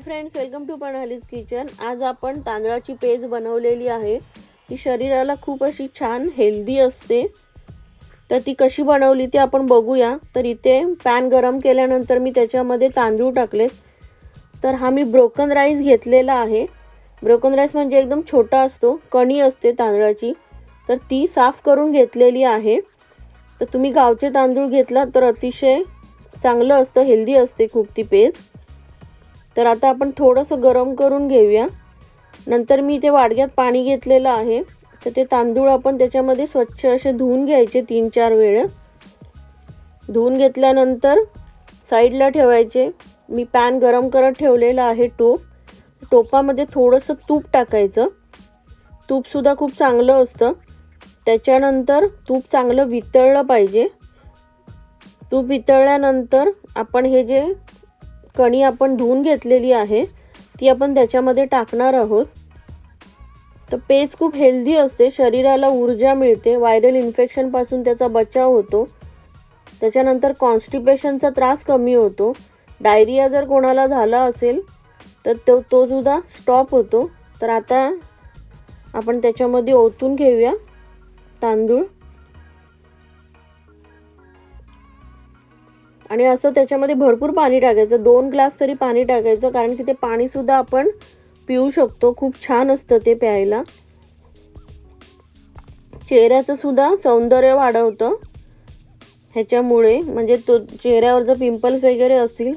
Friends, welcome to Panhali's kitchen. आज आपण तांदळाची पेज बनवलेली आहे। ती शरीराला खूप अशी छान हेल्दी असते। तर ती कशी बनवली ते आपण बघूया। तर इथे पॅन गरम केल्यानंतर मी त्याच्यामध्ये तांदूळ टाकले। तर हा मी ब्रोकन राईस घेतलेला आहे। ब्रोकन राईस म्हणजे एकदम छोटा असतो, कणी असते तांदळाची। तर ती साफ करून घेतलेली आहे। तर तुम्ही गावचे तांदूळ घेतला तर अतिशय चांगलं असतं, हेल्दी असते खूप ती पेज। तर आता आपण थोडंसं गरम करून घेऊया। नंतर मी इथे वाडग्यात पाणी घेतलेलं आहे। तर ते तांदूळ आपण त्याच्यामध्ये स्वच्छ असे धुवून घ्यायचे 3-4 वेळा। धुवून घेतल्यानंतर साईडला ठेवायचे। मी पॅन गरम करत ठेवलेला आहे टोपामध्ये थोडंसं तूप टाकायचं। तूपसुद्धा खूप चांगलं असतं। त्याच्यानंतर तूप चांगलं वितळलं पाहिजे। तूप वितळल्यानंतर आपण हे जे कणी आपण धुवून घेतलेली आहे ती आपण त्याच्यामध्ये टाकणार आहोत। तर पेज खूप हेल्दी असते, शरीराला ऊर्जा मिळते, व्हायरल इन्फेक्शन पासून त्याचा बचाव होतो। त्याच्यानंतर कॉन्स्टिपेशनचा त्रास कमी होतो। डायरिया जर कोणाला झाला असेल तर तो सुद्धा स्टॉप होतो। तर आता आपण त्याच्यामध्ये ओतून घेऊया तांदूळ आणि असं त्याच्यामध्ये भरपूर पाणी टाकायचं। 2 ग्लास तरी पाणी टाकायचं, कारण की ते पाणी सुद्धा आपण पिऊ शकतो। खूप छान असतं ते प्यायला। चेहऱ्याचं सुद्धा सौंदर्य वाढवतं ह्याच्यामुळे। म्हणजे तो चेहऱ्यावर जर पिंपल्स वगैरे असतील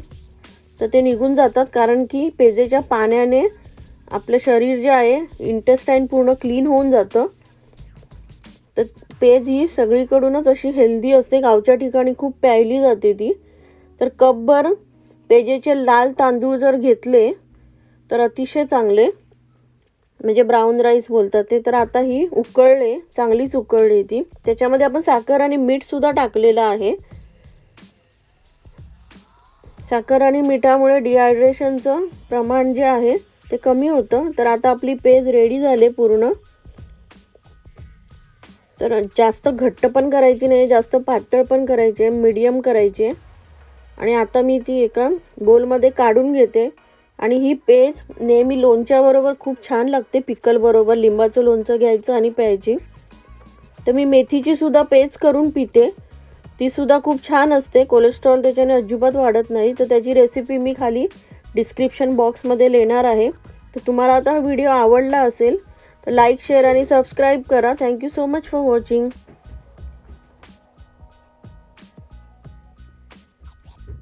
तर ते निघून जातात, कारण की पेजेच्या पाण्याने आपलं शरीर जे आहे इंटेस्टाईन पूर्ण क्लीन होऊन जातं। तर पेज ही सगळीकडूनच अशी हेल्दी असते, गावच्या ठिकाणी खूप प्यायली जाते ती। तर कपभर पेजेचे लाल तांदूळ जर घेतले तर अतिशय चांगले, म्हणजे ब्राऊन राईस बोलतात ते। तर आता ही उकळले, चांगलीच उकळली ती। त्याच्यामध्ये आपण साखर आणि मीठ सुद्धा टाकलेलं आहे। साखर आणि मिठामुळे डिहायड्रेशनचं प्रमाण जे आहे ते कमी होतं। तर आता आपली पेज रेडी झाली पूर्ण। तर जास्त घट्ट पण करायची नाही, जास्त पातळ पण करायचे, मीडियम करायचे। आणि आता मी ती एका बोलमध्ये काढून घेते। आणि ही पेज नेहमी लोणच्याबरोबर खूप छान लागते, पिकल बरोबर लिंबाचं लोणचं घ्यायचं आणि प्यायची। तर मी मेथीची सुद्धा पेज करून पिते, ती सुद्धा खूप छान असते। कोलेस्ट्रॉल त्याच्याने अजिबात वाढत नाही। तर त्याची रेसिपी मी खाली डिस्क्रिप्शन बॉक्समध्ये लिहिणार आहे। तर तुम्हाला आता हा व्हिडिओ आवडला असेल तर लाईक, शेअर आणि सबस्क्राईब करा। Thank you so much for watching.